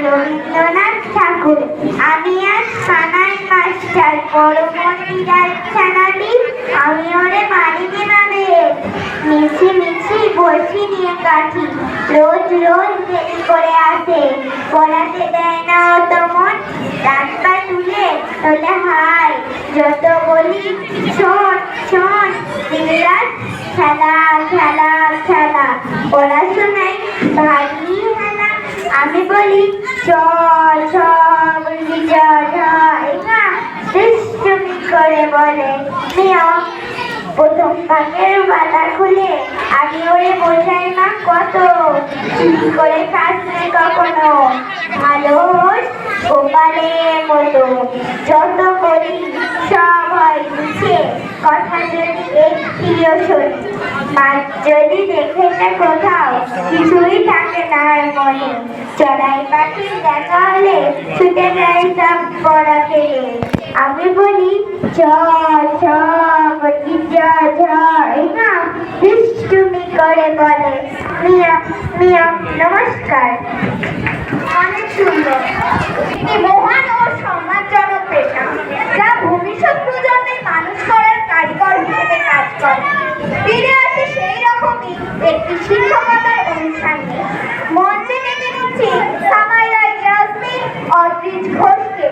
রবীন্দ্রনাথ ঠাকুর। আমি আজ কানাই মাস্টার, পরবর্তী ছানাটি আমি ওরে মারিনি মানে। মিছি মিছি বসি নিয়ে কাঠি, রোজ রোজ দেরি করে আসে, পড়াতে দেয় না অত মন, রাত পা তুলে তোলে হাই, যত বলি শোন শোন, দিন রাত খেলা খেলা খেলা, পড়াশোনায় ভারী হেলা। আমি বলি চল চল, বলি চল না, দুষ্টুমি করে বলে মিয়া। প্রথম ভাগের বালা খুলে আমি ওরে বোঝাই না কত, চুরি করে খাসনে কখনো, ভালো গোপালের মতো। যত বলি সব হয় বুঝে, কথা যদি একটিও শোনে, মাছ যদি দেখেছে কোথাও, কিছুই থাকে না মনে। চড়াই পাখির দেখা হলে ছুটে যায় সব পড়া ফেলে। আমি বলি চল চল, বলি চল চল না, দুষ্টুমি করে বলে মিয়া মিয়া। নমস্কার। অনেক সুন্দর, একটি মহান ও সম্মানজনক পেশা, যা ভবিষ্যৎ প্রজন্মের মানুষ করার কারিগর হিসেবে কাজ করে। ফিরে আসে সেই রকমই একটি শিক্ষকতার অনুষ্ঠান নিয়ে। মঞ্চে ডেকে নিচ্ছি সামাইরা ইয়াসমিন অদ্রিজ ঘোষকে।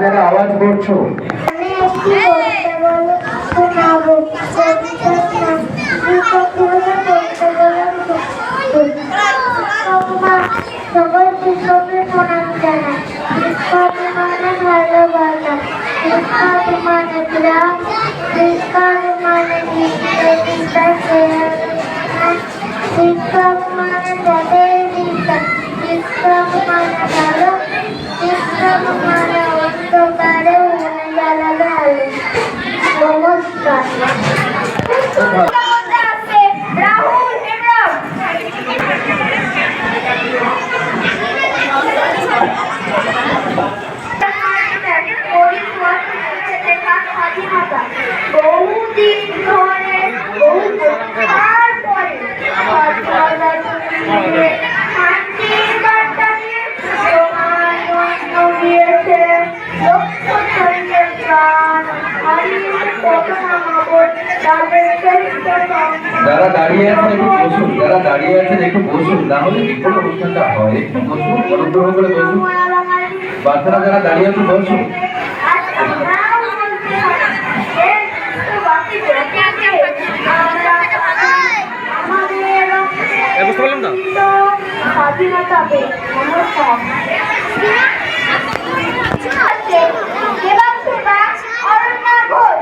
যারা আওয়াজ করছো আমি একটি কবিতা বলে শোনাবো। কবিতার নাম সকল শিক্ষককে প্রণাম জানাই। শিক্ষক মানে ভালোবাসা, শিক্ষক মানে গ্রাম, শিক্ষক মানে শিক্ষক মানে পদের দিশা, শিক্ষক মানে ভালো, শিক্ষক মানে অন্ধকারে উড়ে জ্বালাবে আলো। নমস্কার। রাহুল হেমরাম বহুদিন ধরে বহু বছর পরে শান্তির বার্তা নিয়ে তোমার জন্য দিয়েছে লক্ষ শরীরের প্রাণ হারিয়ে কত নামাবো তাদের শ্রেষ্ঠ যারা দাঁড়িয়ে আছেন একটু বসুন, যারা দাঁড়িয়ে আছেন একটু বসুন, না হলে কি করে অনুষ্ঠানটা হয়? একটু বসুন, অনুগ্রহ করে বসুন। বাচ্চারা যারা দাঁড়িয়ে আছে বসুন। বুঝতে পারলাম না। স্বাধীনতা পেয়ে নমস্কার। অরণ্যা ঘোষ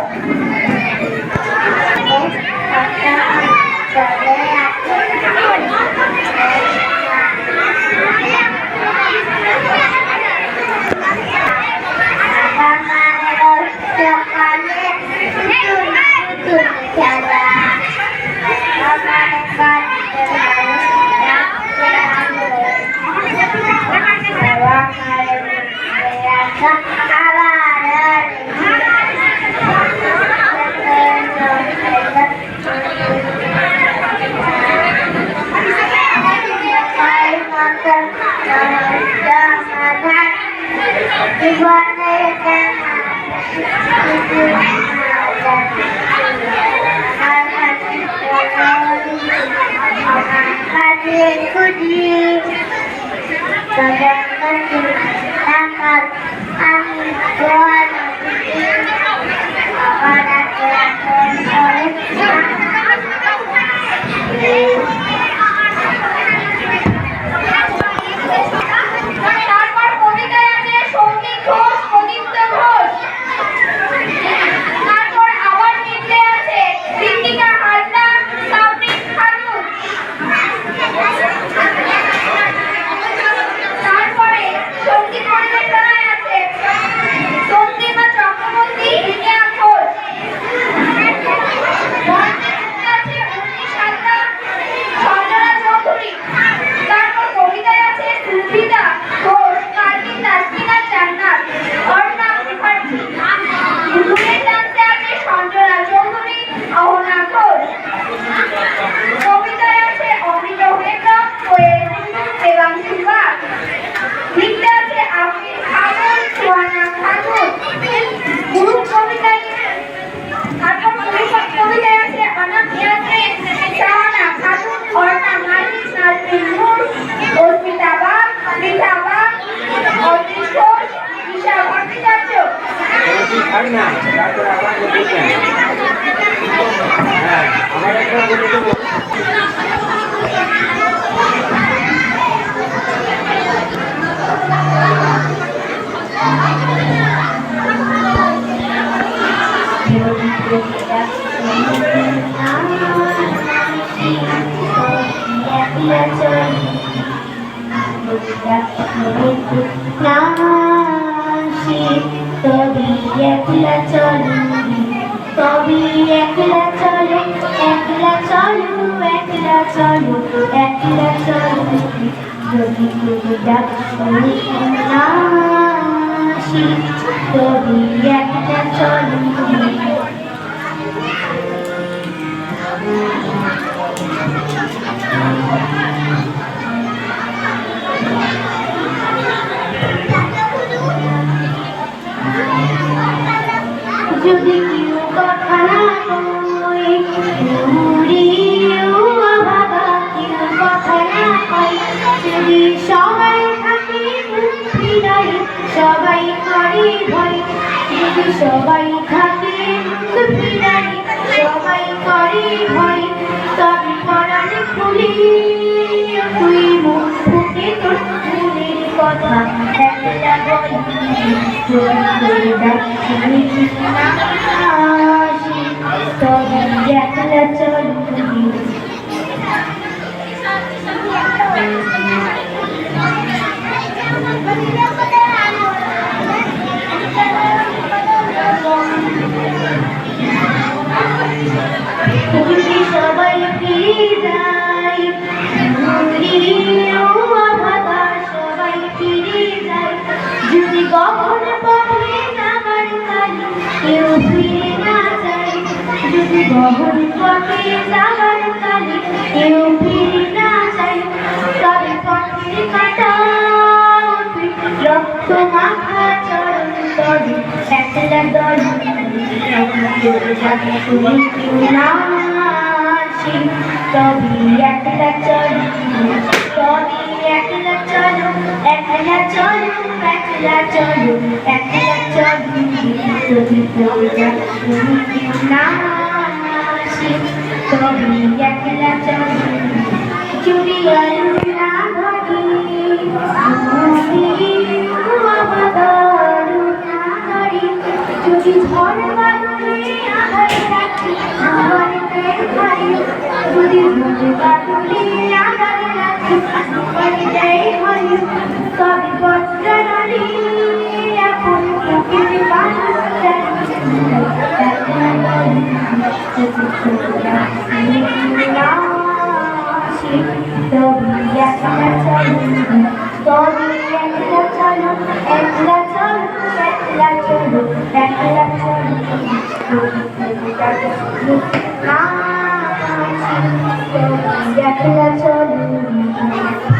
যদি কেউ কথা না কয়, কেউ কথা না কয়, যদি সবাই থাকে হৃদয়ে, সবাই করে ভয় সবাই থাকে বিদায় সবাই করে ভয় তবে পরাণ খুলি তুই মুখ ফুটে তোর মনের কথা একটা বলি তবে একলা চল সবাই ফিরে যায় সবাই ফিরে যায় যদি কখন পথে যাবার কালি কেউ ফিরে না যায় যদি কখন পথে যাবার কালি কেউ ফিরে না যায় তবে পথের কাটা রক্ত মাখা চরণ তবে একলা দল তবে একলা চলো তবে একলা চলো একলা চলো একলা চলো একলা চলো যদি না আসি তবে একলা চলো যদি আলু না ঘটি যদি ঝড় বাদলে আঘাত রাখি আমার খাই যদি ঝড় বাদলে আঘাত রাখি আমার হয় তবে বস্ত্র নারী এখন বুকের বাঁধা তবে একলা চলো তবে একলা চলো একলা চলো একলা চলো একলা চলো একলা চলো